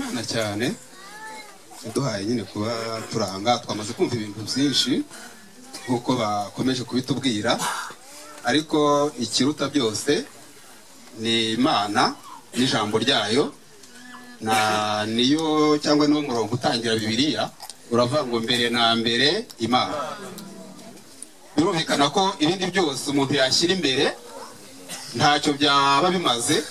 Imana cyane duhaye nyine kuba turanga twamaze kumva ibintu byinshi nkuko bakomeje kubitubwira, ariko ikiruta byose ni Imana n'ijambo ryayo, na niyo cyangwa niwo murongo utangira Bibiliya uravuga ngo mbere na mbere Imana. Birumvikana ko ibindi byose umuntu yashyira imbere ntacyo byaba bimaze.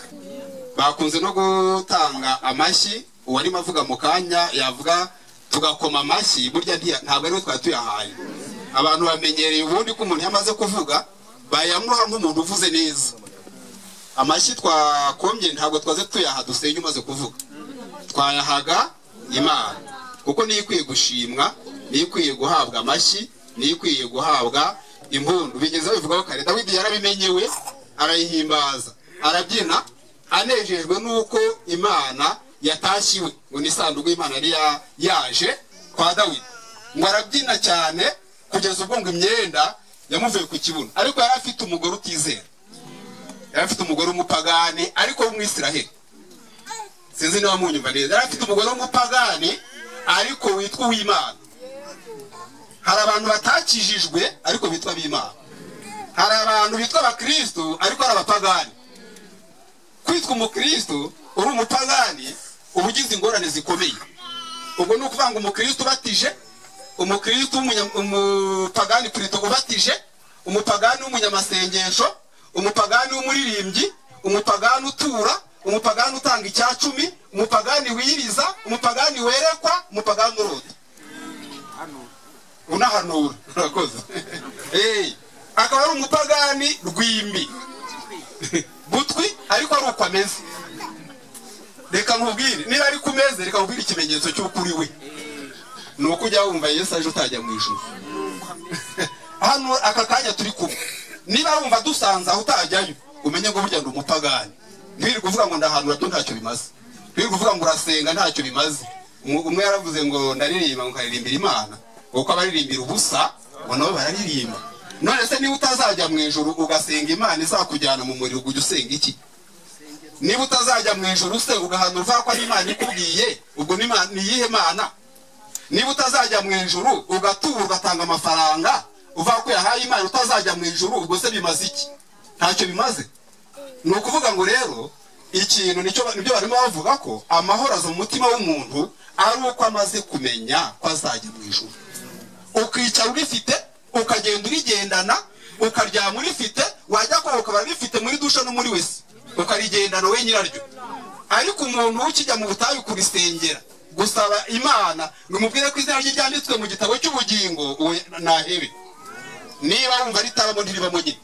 Bakunze no gutanga amashyi, uwarimo avuga mu kanya yavuga tugakoma amashyi, burya ntabwo ariwe twari tuyahaye. Abantu bamenyereye ubundi ko umuntu yamaze kuvuga bayamuha nk'umuntu uvuze neza. Amashyi twakomye ntabwo twaze tuyaha dusenge umaze kuvuga, twayahaga Imana kuko niyo ikwiye gushimwa, niyo ikwiye guhabwa amashyi, niyo ikwiye guhabwa impundu. Bigeze bivugaho kare Dawidi yarabimenyewe, arayihimbaza, arabyina anejejwe nuko Imana yatashiwe, ngo ni isanduku y'Imana yari yaje kwa Dawidi, ngo arabyina cyane kugeza ubwo ngo imyenda yamuvuye ku kibuno. Ariko yari afite umugore utizera, yari afite umugore w'umupagani ariko w'umwisiraheli, sinzi niba munyumva neza. Yari afite umugore w'umupagani ariko witwa uw'Imana. Hari abantu batakijijwe ariko bitwa b'Imana, hari abantu bitwa abakristo ariko ari abapagani. Kwitwa umukristo uri umupagani uba ugize ingorane zikomeye. Ubwo ni ukuvuga ngo umukristo ubatije, umukristo umupagani Kristo ubatije, umupagani w'umunyamasengesho, umupagani w'umuririmbyi, umupagani utura, umupagani utanga icyacumi, umupagani wiyiriza, umupagani werekwa, umupagani urota unahanura. Urakoze. Akaba ari umupagani rwimbi butwi ariko ari uko ameze. Reka nkubwire, niba ari kumeze reka nkubwire ikimenyetso cy'ukuri we, ni uko ujya wumva Yesu aje utajya mu ijuru. Hano aka kanya turi kumwe, niba wumva dusanze aho utajyayo umenye ngo burya ndi umupagani. Ntibiri kuvuga ngo ndahanura byo ntacyo bimaze, ntibiri kuvuga ngo urasenga ntacyo bimaze. Umwe yaravuze ngo ndaririmba ngo karirimbira Imana, kuko abaririmbira ubusa ngo nabo bararirimba. None se niba utazajya mu ijuru ugasenga Imana izakujyana mu muriro, ujya usenga iki? Niba utazajya mu ijuru se ugahanura uvuga ko ari Imana ikubwiye, ubwo ni iyihe Mana? Niba utazajya mu ijuru ugatura ugatanga amafaranga uvuga ko yahaye Imana, utazajya mu ijuru ubwo se bimaze iki? Ntacyo bimaze. Ni ukuvuga ngo rero ikintu nibyo barimo bavuga ko amahoro aza mu mutima w'umuntu ari uko amaze kumenya ko azajya mu ijuru. Ukicara urifite, ukagenda urigendana, ukaryama urifite, wajya koga ukaba rifite muri dusha no muri wese ukarigendana we nyiraryo. Ariko umuntu ukijya mu butayu kurisengera gusaba Imana ngo umubwire ko izina rye ryanditswe mu gitabo cy'ubugingo, nahebe. Niba wumva ritabamo ntiribamo nyine.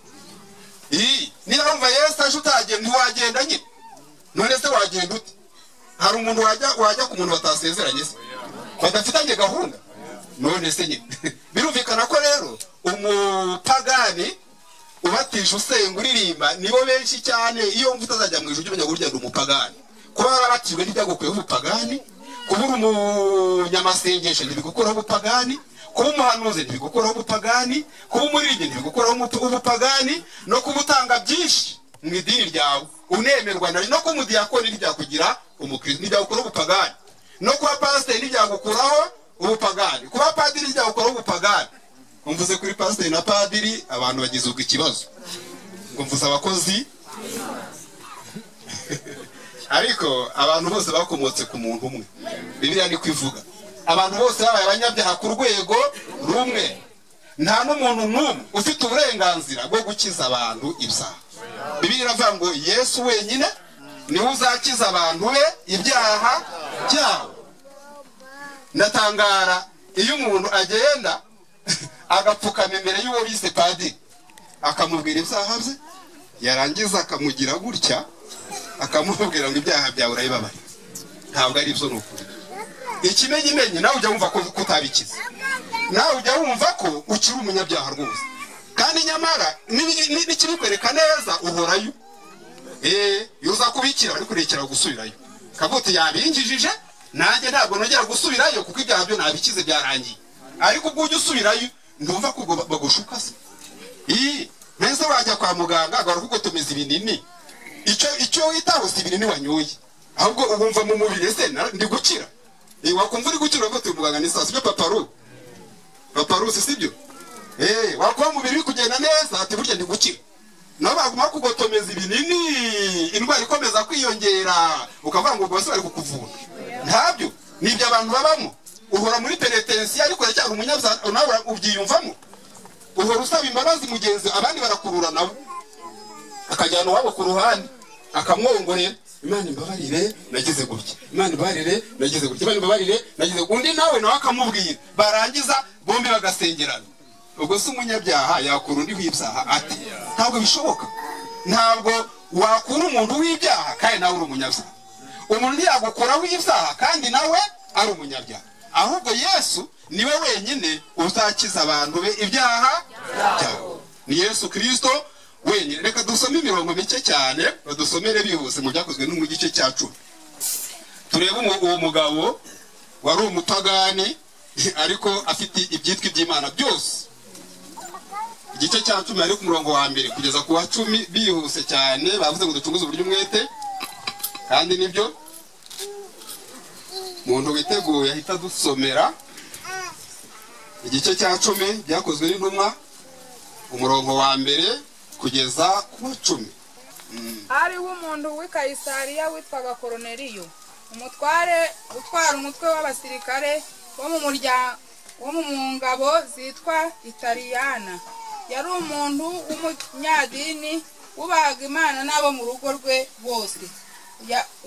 Niba wumva Yesu aje utagiye ntiwagenda nyine. None se wagenda ute? Hari umuntu wajya ku muntu batasezeranye se, badafitanye gahunda? None se nyine birumvikana ko rero umupagani ubatije usenga uririmba nibo benshi cyane. Iyo wumva utazajya mu ijuru umenya burya ndi umupagani. Kuba warabatijwe ntibyagukuyeho ubupagani, kuba uri umunyamasengesho ntibigukuraho ubupagani, kuba umuhanuzi ntibigukuraho ubupagani, kuba umuririmbyi ntibigukuraho ubupagani, no kuba utanga byinshi mu idini ryawe unemerwa no kuba umudiyakoni ntibyakugira umukristo, ntibyagukuraho ubupagani, no kuba pasiteri ntibyagukuraho ubupagani, kuba padiri ntibyagukuraho ubupagani. Mvuze kuri pasiteri na padiri abantu bagize ubwo ikibazo, ngo mvuze abakozi ariko abantu bose bakomotse ku muntu umwe. Bibiliya ni kwivuga abantu bose babaye abanyabyaha ku rwego rumwe. Nta n'umuntu n'umwe ufite uburenganzira bwo gukiza abantu ibyaha. Bibiliya iravuga ngo Yesu wenyine niwe uzakiza abantu be ibyaha byabo. Ndatangara iyo umuntu agenda agapfukama imbere y'uwo bise padiri akamubwira ibyaha bye, yarangiza akamugira gutya akamubwira ngo ibyaha byawe urabibabaye. Ntabwo ari byo n'ukuri. Ikimenyimenyi nawe ujya wumva ko utabikiza, nawe ujya wumva ko ukiri umunyabyaha rwose, kandi nyamara n'ikibikwereka neza uhorayo. Iyo uza kubikira bari kurekera gusubirayo, kavuga yabingijije nanjye ntabwo nongera gusubirayo kuko ibyaha byo nabikize byarangiye. Ariko ubwo ujya usubirayo ndumva ko bagushuka se. Mbese wajya kwa muganga agaruka ugotomeza ibinini, icyo witaho si ibinini wanyoye, ahubwo ubumva mu mubiri ese ndi gukira. Wakumva uri gukira uvuga muganga ni sasa byo paparu sibyo. Wakuba mu mubiri kugenda neza ati burya ndi gukira. Nabo baguma kugotomeza ibinini indwara ikomeza kwiyongera ukavuga ngo bose bari kukuvura. Ntabyo nibyo abantu babamo. Uhora muri penetensi ariko cyangwa umunyabyaha nawe ubyiyumvamo. Uhora usaba imbabazi mugenzi abandi barakurura nabo. Akajyana wabo ku ruhande akamwongorera Imana imbabarire nagize gutya. Imana imbabarire nagize gutya. Imana imbabarire nagize undi nawe akamubwira. Barangiza bombi bagasengerana. Ubwo se umunyabyaha yakura undi w'ibyaha ati ntabwo bishoboka. Ntabwo wakura umuntu w'ibyaha kandi nawe uri umunyabyaha. Umuntu ntiyagukora w'ibyaha kandi nawe ari umunyabyaha. Ahubwo Yesu niwe wenyine uzakiza abantu be ibyaha byabo. Ni Yesu Kristo wenyine. Reka dusome imirongo mike cyane badusomere bihuse mu byakozwe no mu gice cya 10. Turebe uwo mugabo wari umutagani ariko afite ibyitwa iby'Imana byose. Igice cya 10 ari ku murongo wa mbere kugeza ku wa 10 bihuse cyane bavuze ngo ducunguze uburyo umwete kandi nibyo muntu witeguye ahita dusomera igice cya 10 byakozwe n'intumwa umurongo wa mbere kugeza ku wa 10. Ari umuntu w'i Kayisariya witwaga Koroneliyo, umutware utwara umutwe w'abasirikare wo mu ngabo zitwa Italiyana. Yari umuntu w'umunyadini wubahaga Imana n'abo mu rugo rwe bose.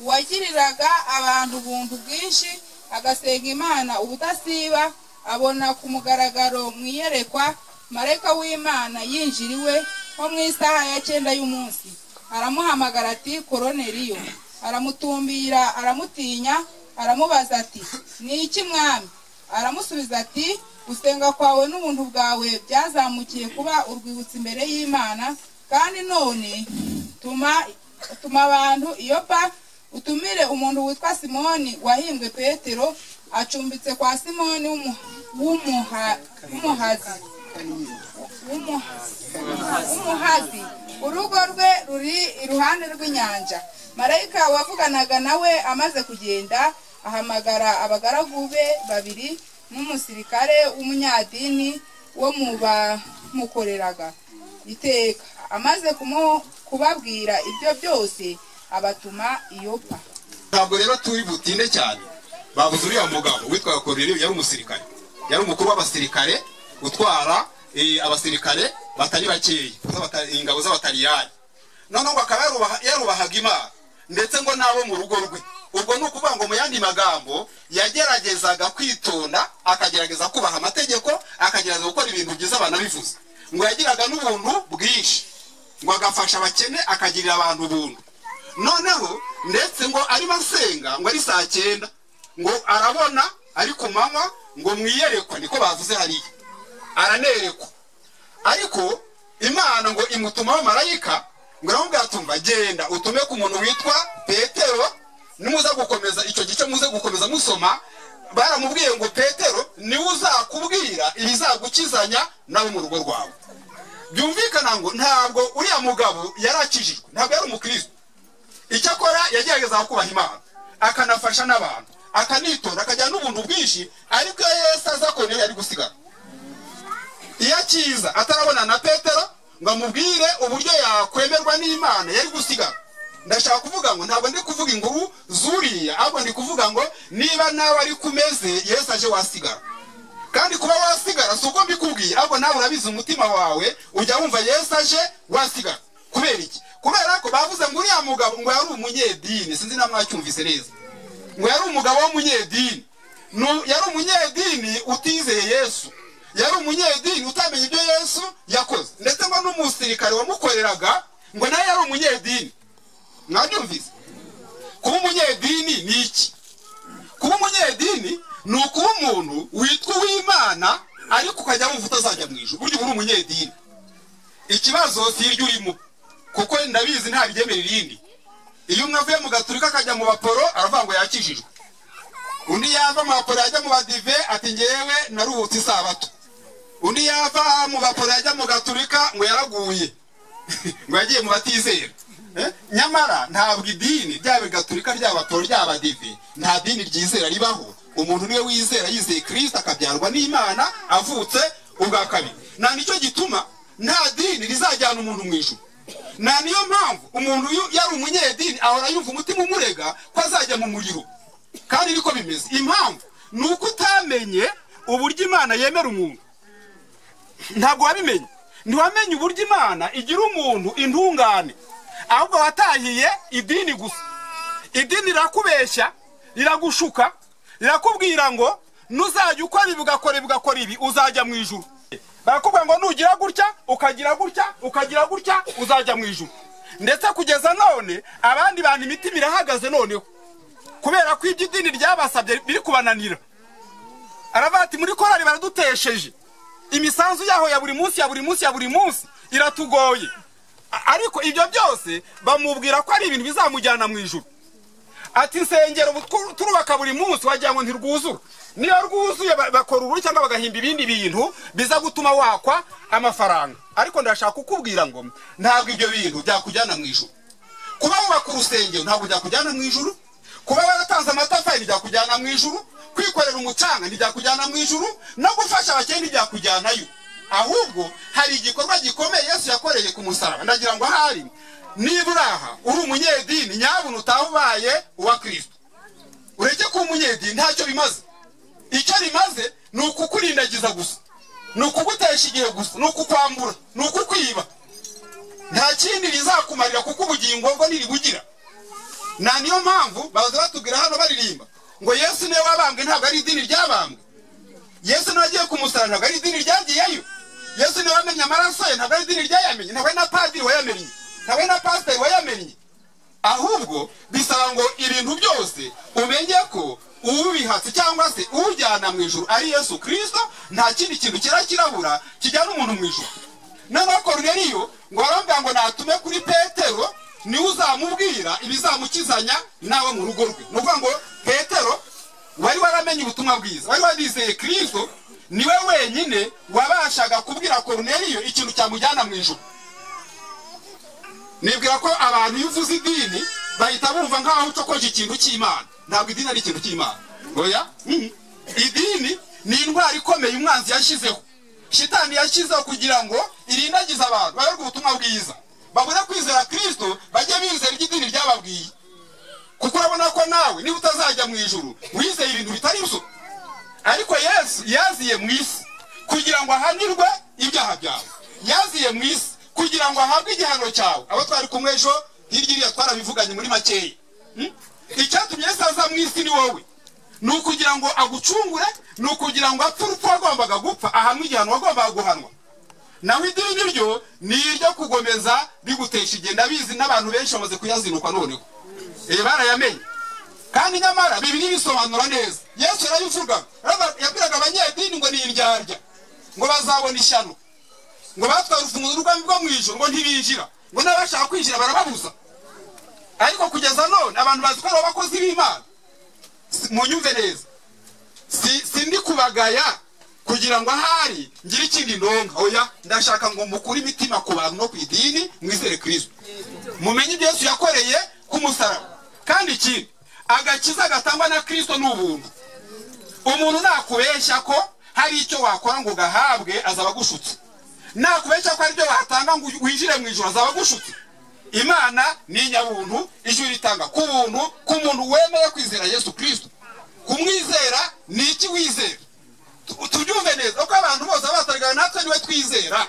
Wagiriraga abantu ubuntu bwinshi agasenga Imana ubudasiba. Abona ku mugaragaro mu iyerekwa marayika w'Imana yinjiriwe nko mu isaha ya 9 y'umunsi. Aramuhamagara ati Koroneliyo. Aramutumbira aramutinya aramubaza ati ni iki mwami? Aramusubiza ati gusenga kwawe n'ubuntu bwawe byazamukiye kuba urwibutso imbere y'Imana, kandi none tuma abantu Yopa utumire umuntu witwa Simoni wahimbwe Petero, acumbitse kwa Simoni w'umuhazi. Urugo rwe ruri iruhande rw'inyanja. Marayika wavuganaga nawe amaze kugenda ahamagara abagaragu be 2 n'umusirikare w'umunyadini wo mu bamukoreraga iteka. Amaze kubabwira ibyo byose abatuma Yopa. Ntabwo rero turi butinde cyane. Bavuze uriya mugabo witwa Koroneliyo yari umusirikare. Yari umukuru w'abasirikare utwara abasirikare batari bakeyi ingabo z'abataliyani. None ngo akaba yarubahaga Imana ndetse ngo nabo mu rugo rwe. Ubwo nukuvuga ngo mu yandi magambo yageragezaga kwitonda, akagerageza kubaha amategeko, akagerageza gukora ibintu byiza abana bivuze. Ngo yagiraga n'ubuntu bwinshi, ngo agafasha abakene, akagirira abantu ubuntu. Noneho ndetse ngo ari basenga ngo ari saa 9 ngo arabona ari ku manywa ngo mwiyerekwa niko bavuze hariya. Aranerekwa ariko Imana ngo imutumaho marayika ngo aramubwira atumva genda utume ku muntu witwa Petero, nimuza gukomeza icyo gice muze gukomeza musoma. Baramubwiye ngo Petero ni uzakubwira ibizagukizanya nawe mu rugo rwawe. Byumvikana ngo ntabwo uriya mugabo yarakijijwe, ntabwo yari umukristo. Icyo akora yagerageza kubaha Imana, akanafasha n'abantu, akanitonda, akajyana n'ubuntu bwinshi. Ariko Yesu aza ko yari gusigara. Iyo akiza atarabona na Petero ngo amubwire uburyo yakwemerwa n'Imana, yari gusigara. Ndashaka kuvuga ngo ntabwo ndi kuvuga inkuru zuriya, ahubwo ndi kuvuga ngo niba nawe ari kumeze Yesu aje wasigara. Kandi kuba wasigara si uko mbikubwiye, ahubwo nawe urabizi umutima wawe ujya wumva Yesu aje wasigara. Kubera iki? Kubera ko bavuze ngo uriya mugabo ngo yari umunyedini, sinzi namwacyumvise neza. Ngo yari umugabo w'umunyedini. Yari umunyedini utizeye Yesu. Yari umunyedini utamenye ibyo Yesu yakoze. Ndetse ngo n'umusirikare wamukoreraga ngo nawe yari umunyedini. Mwabyumvise? Kuba umunyedini ni iki? Kuba umunyedini ni ukuba umuntu witwa uw'Imana ariko ukajya wumva utazajya mu ijuru. Burya uri umunyedini. Ikibazo si iryo urimo, kuko ndabizi nta ryemera irindi. Iyo umwe avuye mu gaturika akajya mu baporo aravuga ngo yakijijwe. Undi yava mu baporo yajya mu badive ati ngewe naruhutse isabato. Undi yava mu baporo yajya mu gaturika ngo yaraguye ngo yagiye mu batizera. nyamara ntabwo idini ryaba gatolika ry'abato ry'abadive nta dini ryizera ribaho. Umuntu niwe wizera yizeye Kristo akabyarwa n'Imana avutse ubwa kabiri. Na nicyo gituma nta dini rizajyana umuntu mu ijuru. Na niyo mpamvu umuntu yari umunyedini ahora yumva umutima umurega ko azajya mu muriro. Kandi niko bimeze. Impamvu nuko utamenye uburyo Imana yemera umuntu. Ntabwo wabimenye. Ntiwamenye uburyo Imana igira umuntu intungane. Ahubwo watahiye idini gusa. Idini rirakubeshya, riragushuka, rirakubwira ngo nuzajya ukora ibugakora ibi uzajya mu ijuru. Barakubwira ngo nugira gutya ukagira gutya uzajya mu ijuru. Ndetse kugeza none abandi bantu imitima irahagaze noneho kubera ko ibyo idini ryabasabye biri kubananira. Aravati muri korali baradutesheje. Imisanzu yaho ya buri munsi iratugoye. Ariko ibyo byose bamubwira ko ari ibintu bizamujyana mu ijuru. Ati insengero turubaka buri munsi wagira ngo ntirwuzura. Niyo rwuzuye bakora uruhu cyangwa bagahimba ibindi bintu biza gutuma wakwa amafaranga. Ariko ndashaka kukubwira ngo ntabwo ibyo bintu byakujyana mu ijuru. Kuba wubaka urusengero ntabwo byakujyana mu ijuru. Kuba waratanze amatafari byakujyana mu ijuru. Kwikorera umucanga ntibyakujyana mu ijuru. No gufasha abakene byakujyanayo. Ahubwo hari igikorwa gikomeye Yesu yakoreye ku musaraba. Ndagira ngo ahari niba uraha uri umunyedini nyabuntu utahubaye uwa Kristo. Ureke ko umunyedini ntacyo bimaze. Icyo rimaze ni ukukurindagiza gusa, ni ukugutesha igihe gusa, ni ukukwambura, ni ukukwiba. Nta kindi rizakumarira kuko ubugingo bwo ntiribugira. Na niyo mpamvu baza batubwira hano baririmba ngo Yesu niwe wabambwe ntabwo ari idini ryabambwe. Yesu niwe agiye kumusaraba ntabwo ari idini ryagiyeyo. Yesu niwe wamenye amaraso ye ntabwo ari idini ryayamenye. Ntabwo na padiri wayamenye, ntabwo na pasiteri wayamenye. Ahubwo bisaba ngo ibintu byose umenye ko ubihatse cyangwa se ujyana mu ijuru ari Yesu Kristo. Nta kindi kintu kirabura kijyana umuntu mu ijuru. Noneho Koruneliyo ngo arambwira ngo natume kuri Petero ni uzamubwira ibizamukizanya nawe mu rugo rwe. Nuvuga ngo Petero wari waramenye ubutumwa bwiza, wari warizeye Kristo, niwe wenyine wabashaga kubwira Koruneliyo ikintu cyamujyana mu ijuru. Nibwira ko abantu yuvuze idini bahita bumva nkaho ucokoje ikintu cy'Imana. Ntabwo idini ari ikintu cy'Imana. Oya, idini ni indwara ikomeye umwanzi yashyizeho. Shitani yashyizeho kugira ngo irindagize abantu bayoborwe ubutumwa bwiza. Babone kwizera Kristo bajye bizera idini ryababwiye. Kuko urabona ko nawe niba utazajya mu ijuru wizeye ibintu bitari byo. Ariko Yesu yaziye mu isi kugira ngo ahanirwe ibyaha byawe. Yaziye mu isi kugira ngo ahabwe igihano cyawe. Abo twari kumwe ejo hirya twarabivuganye muri makeya. Icyatumye Yesu aza mu isi ni wowe. Ni ukugira ngo agucungure, ni ukugira ngo apfe urupfu wagombaga gupfa, ahanwe igihano wagombaga guhanwa. Naho idini ryo ni iryo kugomeza rigutesha igihe. Ndabizi n'abantu benshi bamaze kuyazinukwa noneho. Barayamenye. Kandi nyamara Bibiliya bisobanura neza. Yesu yarabivuga. Yabwiraga abanyedini ngo ni indyarya, ngo bazabona ishyano, ngo batwara urufunguzo rwo mu ijuru ngo ntibinjira, ngo n'abashaka kwinjira barababuza. Ariko kugeza none abantu bazi ko ari abakozi b'Imana. Munyumve neza. Sindi kubagaya kugira ngo ahari ngire ikindi ndonka. Oya, ndashaka ngo mukure imitima ku bantu no ku idini mwizere Kristo. Mumenye ibyo Yesu yakoreye ku musaraba. Kandi ikindi agakiza gatangwa na Kristo n'ubuntu. Umuntu nakubeshya ko hari icyo wakora ngo gahabwe azaba gushutse. Nakubeshya ko ari byo watanga ngo winjire mu ijuru azaba gushutse. Imana ni nyabuntu, ijuru ritanga ku buntu ku muntu wemeye kwizera Yesu Kristo. Kumwizera ni iki wizera? Tubyumve neza uko abantu bose batarigana natwe niwe twizera.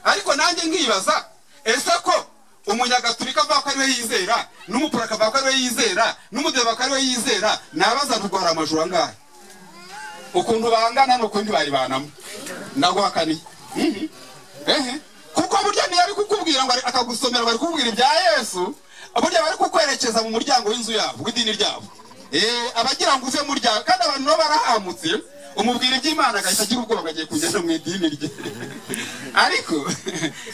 Ariko nanjye nkibaza ese ko umunyagatulika avuga ko ariwe yizera, n'umupuraka avuga ko ariwe yizera, n'umudeva ko ariwe yizera, nabaza rugora amajuru angahe? Ukuntu bangana nuko ndi bari banamo ndaguhakaniye. Kuko burya ni yari kukubwira ngo akagusomera bari kukubwira ibya Yesu, burya bari kukwerekeza mu muryango w'inzu yabo w'idini ryabo. Abagira ngo uve muryango kandi abantu no barahamutse umubwira iby'Imana agahita agira ubwoba agiye kujya mu idini rye. Ariko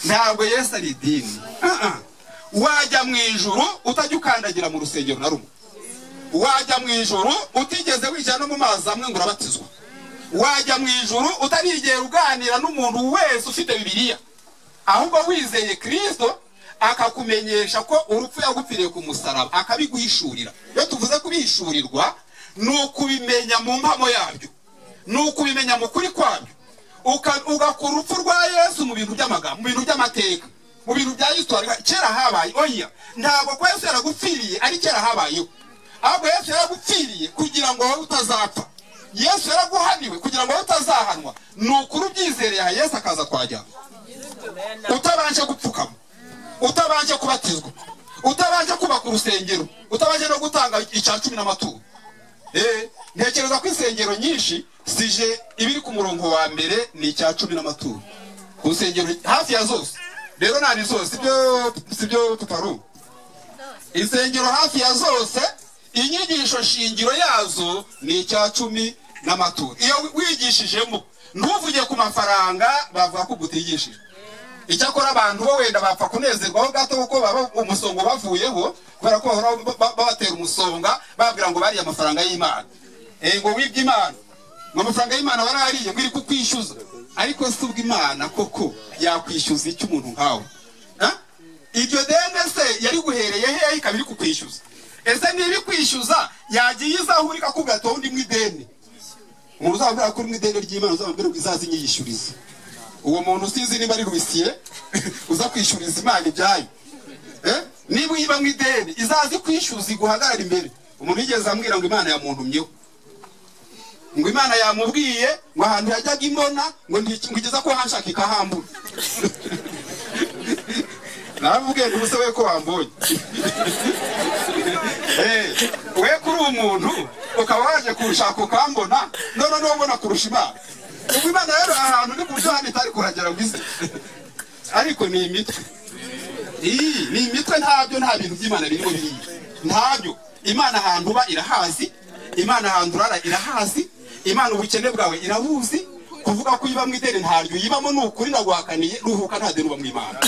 ntabwo Yesu ari idini. Wajya mu ijuru utajya ukandagira mu rusengero na rumwe. Wajya mu ijuru utigeze wijana no mu mazi amwe ngo urabatizwa. Wajya mu ijuru utarigera uganira n'umuntu wese ufite Bibiliya. Ahubwo wizeye Kristo akakumenyesha ko urupfu yagupfiriye ku musaraba, akabiguhishurira. Iyo tuvuze kubishurirwa ni ukubimenya mu mpamo yabyo, ni ukubimenya mu kuri kwabyo, ugakura urupfu rwa Yesu mu bintu by'amagambo, mu bintu by'amateka, mu bintu bya histoire. Kera habaye oya, ntabwo ko Yesu yaragupfiriye ari kera habayeho, ahubwo Yesu yaragupfiriye kugira ngo wowe utazapfa. Yesu yaraguhaniwe kugira ngo wowe utazahanwa. Ni ukuri ubyizereye aha Yesu akaza twajya, utabanje gupfukama, utabanje kubatizwa, utabanje kubaka urusengero, utabanje no gutanga icya 10 n'amaturo. Ntekereza ko insengero nyinshi sije ibiri ku murongo wa mbere ni icya 10 n'amaturo ku nsengero hafi ya zose. Rero nani zose sibyo tutaru, insengero hafi ya zose inyigisho shingiro yazo ni icya 10 n'amaturo. Iyo wigishijemo ntuvuge ku mafaranga bavuga ko gutigishije. Icyakora abantu bo wenda bapfa kunezerwaho gato kuko baba umusongo bavuyeho, kubera ko babatera umusonga babwira ngo bari amafaranga y'Imana. Ngo wibye Imana, ngo amafaranga y'Imana warariye ngo iri kukwishyuza. Ariko si ubw'Imana koko yakwishyuza icyo umuntu nkawe? Iryo deni se yari guhereye hehe ikabiri kukwishyuza? Ese niba kwishyuza yagiye izahurika ku gato undi mwideni. Umuntu uzabwira ko mwideni ry'Imana uzabwira izazi nyiyishuriza. Uwo muntu sinzi niba ari rubisiye uza kwishyuriza Imana ibyayo. Niba uyiba mwideni izazi kwishyuza iguhagarara imbere. Umuntu yigeze ambwira ngo Imana yamuntumyeho, ngo Imana yamubwiye ngo ahantu yajyaga imbona ngo ngigeza ko hanshaka ikahambura. Navuge ngo ubusabe ko wambonye. We kuri umuntu ukaba waje kurushaka ukambona, none ubona kurusha Imana. Ubwo Imana yari ahantu ni kuryo hano itari kuhagera bwize. Ariko ni imitwe. Ni imitwe, ntabyo nta bintu by'Imana birimo biri. Ntabyo. Imana ahantu ba irahazi, Imana ahantu urara irahazi, Imana ubukene bwawe irabuzi. Kuvuga ko iba mwideni ntaryo yibamo n'ukuri naguhakaniye, ruhuka nta deni uba mu Imana.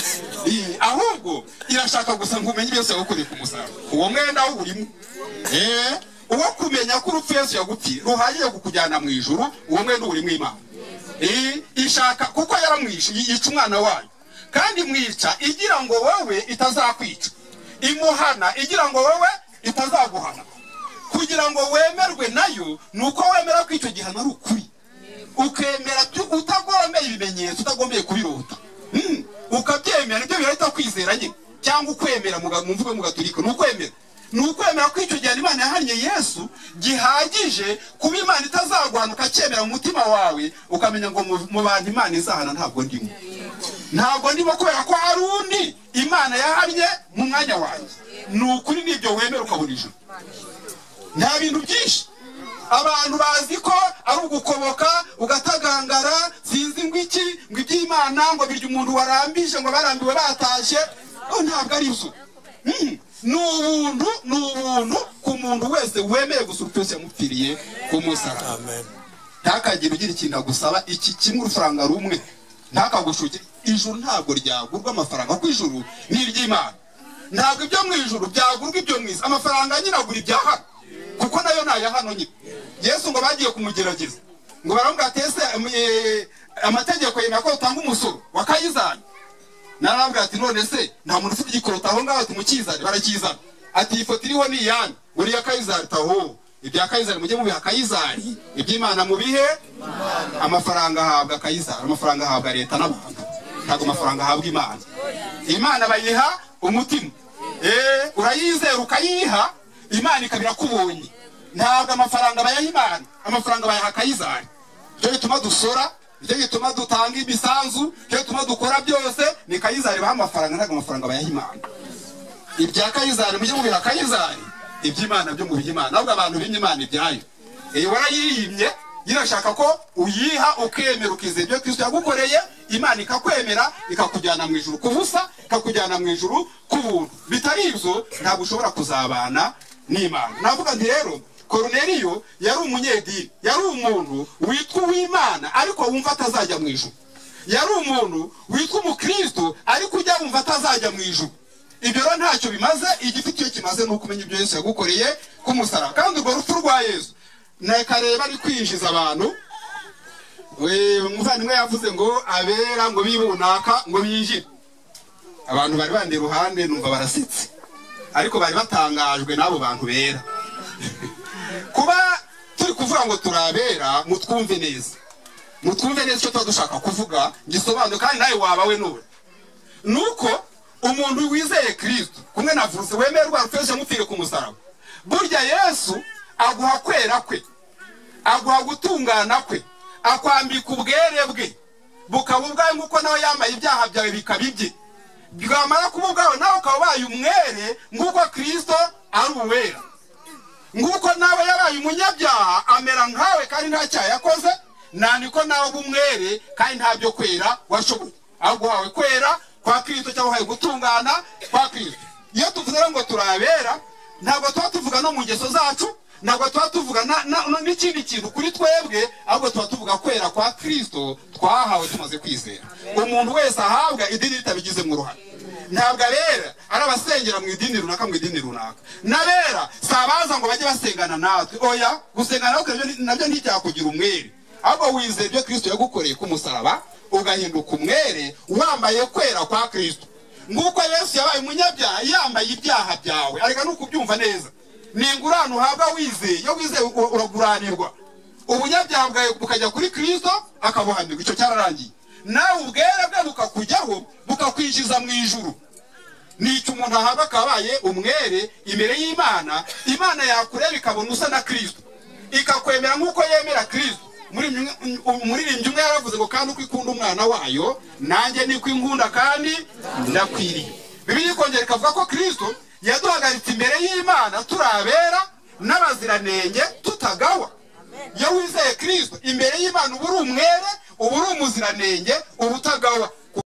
Ahubwo irashaka gusa ngumenye byose yagukoreye ku musaraba. Uwo mwenda wo urimo. Uwo kumenya ko urupfu Yesu yagupfiriye ruhagije kukujyana mu ijuru, uwo mwenda uri mu Imana. Ishaka kuko yaramwishe yica umwana wayo, kandi mwica igira ngo wowe itazakwica, imuhana igira ngo wowe itazaguhana, kugira ngo wemerwe nayo. Nuko wemera ko icyo gihano ari ukuri, ukemera utagombeye ibimenyetso, utagombeye kubirota, ukabyemera. Ibyo birahita kwizera nyine, cyangwa ukwemera mu mvugo mu Gatolika ni ukwemera ko icyo gihe Imana yahannye Yesu gihagije kuba Imana itazaguhana, ukacyemera mu mutima wawe, ukamenya ngo mu bantu Imana izahana ntabwo ndimo, kubera ko hari undi Imana yahannye mu mwanya wanjye. Ni ukuri n'ibyo wemera ukabona ijuru. Nta bintu byinshi abantu bazi ko ari ugukoboka ugatagangara, sinzi ngo iki ngo iby'Imana ngo birya umuntu warambije ngo barambiwe batashye. Ntabwo ari byo. Ni ubuntu ku muntu wese wemeye gusura Yesu yamupfiriye ku musaraba. Amen. Ntakagira ugira ikintu agusaba, iki kimwe urufaranga rumwe ntakagushuke. Ijuru ntabwo ryagurwa amafaranga, kuko ijuru ni iry'Imana. Ntabwo ibyo mu ijuru byagurwa ibyo mwisi. Amafaranga nyine agura ibya hano, kuko nayo naya hano nyine. Yesu ngo bagiye kumugerageza, ngo baramubwira ati ese amategeko yemera ko utanga umusoro wa Kayizari. Narabwira ati none se nta muntu ufite igikorota aho ngaho ati mukizane. Barakizana ati ifoto iriho ni iyande, uri ya Kayizari. Taho ibya Kayizari mujye mubiha Kayizari, iby'Imana mubihe amafaranga ahabwa Kayizari. Amafaranga ahabwa leta n'abantu, ntabwo amafaranga ahabwa Imana. Imana bayiha umutima. Urayizera ukayiha, Imana ikabira kubonye. Ntabwo amafaranga bayaha Imana, amafaranga bayaha Kayizari. Cyo gituma dusora, cyo gituma dutanga imisanzu, cyo gituma dukora byose ni Kayizari baha amafaranga, ntabwo amafaranga bayaha Imana. Ibya Kayizari mujye mubiha Kayizari, iby'Imana byo mubiha Imana. Ntabwo abantu bimye Imana ibyayo. Warayiyimye, irashaka ko uyiha ukemera ukizera ibyo Kristo yagukoreye, Imana ikakwemera ikakujyana mu ijuru kubusa, ikakujyana mu ijuru kubuntu. Bitari ibyo ntabwo ushobora kuzabana n'Imana. Navuga nti rero Koruneliyo yari umunyedini, yari umuntu witwa uw'Imana ariko wumva atazajya mu ijuru. Yari umuntu witwa umukristo ariko ujya wumva atazajya mu ijuru. Ibyo rero ntacyo bimaze. Igifite icyo kimaze ni ukumenya ibyo Yesu yagukoreye ku musaraba. Kandi urwo rupfu rwa Yesu nakareba ari kwinjiza abantu. Umuvandimwe yavuze ngo abera ngo bibunaka ngo binjire. abantu bari bandi iruhande numva barasitse, ariko bari batangajwe n'abo bantu bera. Kuba turi kuvuga ngo turabera, mutwumve neza, mutwumve neza icyo tuba dushaka kuvuga gisobanura, kandi nawe waba we nure. Nuko umuntu wizeye Kristo kumwe navuze wemeye rwa rufeshe mupfire ku musaraba, burya Yesu aguha kwera kwe, aguha gutungana kwe, akwambika ubwere bwe bukaba ubwawe, nk'uko nawe yambaye ibyaha byawe bikaba ibye, bwamara kuba ubwawe nawe ukaba ubaye umwere nk'uko Kristo ari uwera. Nk'uko nawe yabaye umunyabyaha amera nkawe kandi nta cyaha yakoze, niko nawe uba umwere kandi nta byo kwera washoboye, aguhawe kwera kwa Kristo cyangwa uhaye gutungana kwa Kristo. Iyo tuvuze ngo turabera, ntabwo tuba tuvuga no mu ngeso zacu, ntabwo tuba tuvuga n'ikindi kintu kuri twebwe, ahubwo tuba tuvuga kwera kwa Kristo twahawe tumaze kwizera. Umuntu wese ahabwa idini ritabigizemo uruhare. Ntabwo abera ari abasengera mu idini runaka mu idini runaka. Nabera si abaza ngo bajye basengana natwe, oya, gusengana natwe nabyo ntibyakugira umwere, ahubwo wizeye ibyo Kristo yagukoreye ku musaraba ugahinduka umwere wambaye kwera kwa Kristo. Nguko Yesu yabaye umunyabyaha yambaye ibyaha byawe, ariko nuko ubyumva neza, ningurano uhabwa wizeye. Iyo wizeye uraguranirwa, ubunyabyaha bwawe bukajya kuri Kristo akabuhanirwa, icyo cyararangiye. Nawe ubwere bwe bukakujyaho bukakwinjiza mu ijuru. Nicyo umuntu ahabwa akabaye umwere imbere y'Imana. Imana yakureba ikabona usa na Kristo, ikakwemera nk'uko yemera Kristo. Umuririmbyi umwe yaravuze ngo kandi uko ikunda umwana wayo, nanjye niko inkunda kandi ndakwiriye. Bibiliya ikongera ikavuga ko Kristo yaduhagaritse imbere y'Imana turabera n'abaziranenge tutagawa. Iyo wizeye Kristo imbere y'Imana uba uri umwere, uba uri umuziranenge, uba utagawa.